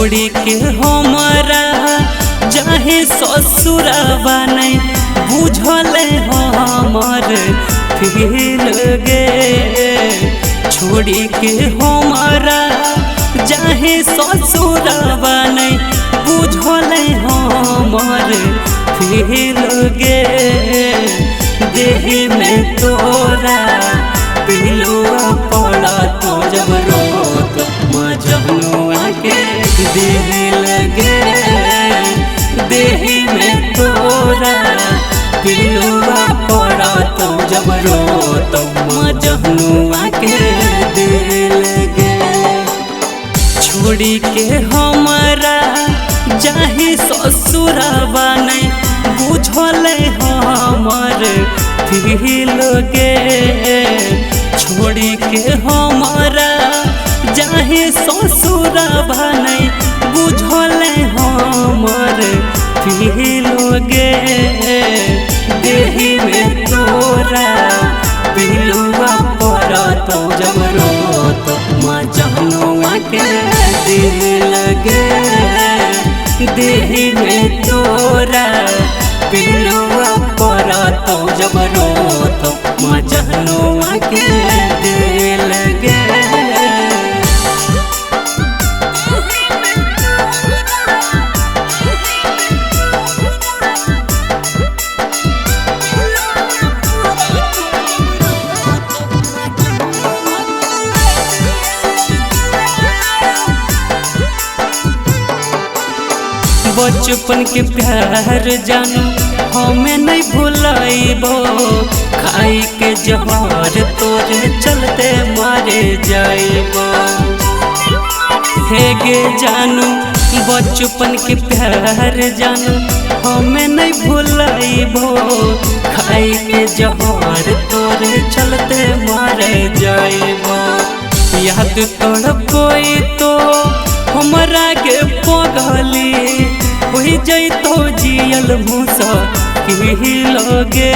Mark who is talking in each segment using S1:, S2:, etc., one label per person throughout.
S1: छोड़ी के हमारा जाहे ससुरवा नहीं बुझल हमर फील गे। छोड़ी के हमारा जाहे ससुरवा नहीं बुझल हमर फील गे। देह में तोरा पिलुआ पड़ा तो जब रोत मजनुआ के दिल लगे। देह में तोरा पिलुआ पड़ा तो जब रोत मजनुआ के दिल लगे। छोड़ी के हमारा जाहि ससुरवा नहीं बुझल हमर फील गे। छोड़ी के हमारा जाहि ससुरवा नहीं बुझल हमर फील गे। देह में तोरा पिलुआ पड़ा तो जब रोत मजनुआ के दिल लगे। देह में तोरा पिलुआ पड़ा तो जब रोत मजनुआ के दिल लगे। बचपन के प्यार जानू हमें नहीं भुलाइबो। खाई के जहर तोरे चलते मारे जाइबो। हे गे जानू बचपन के प्यार जानू हमें नहीं भुलाइबो। खाई के जहर तोरे चलते मारे जाइबो। याद कर कोई तो हमरा के पगली होई जैतो जियल मुसा की लगे।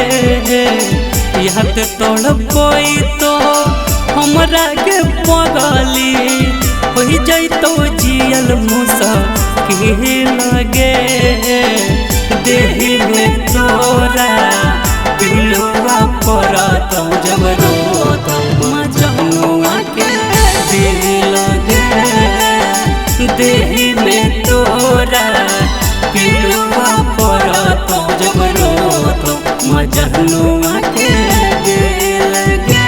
S1: याद तोड़ कोई तो हमरा के पगली होई जैतो जियल मुसा की लगे। देह में तोरा पिलुआ पड़ा तो जब रोत मजनुआ के दिल लगे। देह में तोरा पिलुआ पड़ा तो जब रोत मजनुआ के दिल लगे।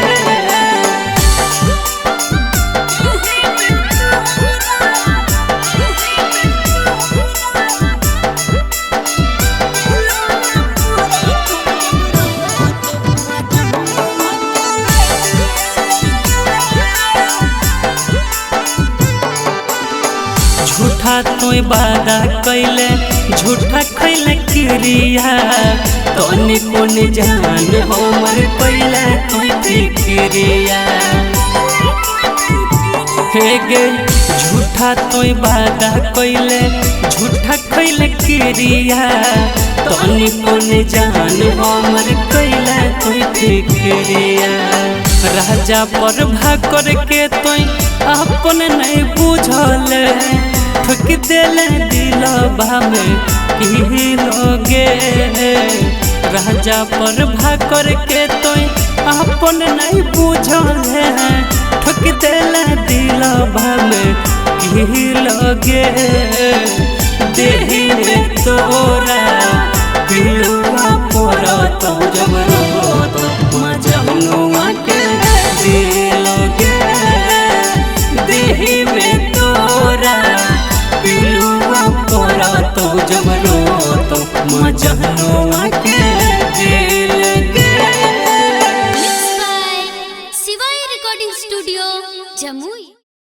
S1: झूठा तोय वादा कैले झूठा खैले क्रिया। तोने कोन जान हमर कैले तोय फिक्रिया। हे गे झूठा तोय वादा कैले झूठा खैले क्रिया। तोने कोन जान हमर कैले तोय फिक्रिया। राजा पर भाकर के तोय अपन नहीं बुझल ठुक दिल दिलवा में की लगे। राजा पर भाकर के तोय अपन नहीं बुझल ठुक दिल दिलवा में की लगे। देह में तोरा पिलुआ पड़ा तो जब रोत मजनुआ के दिल लगे। देह में तोरा पिलुआ पड़ा तो जब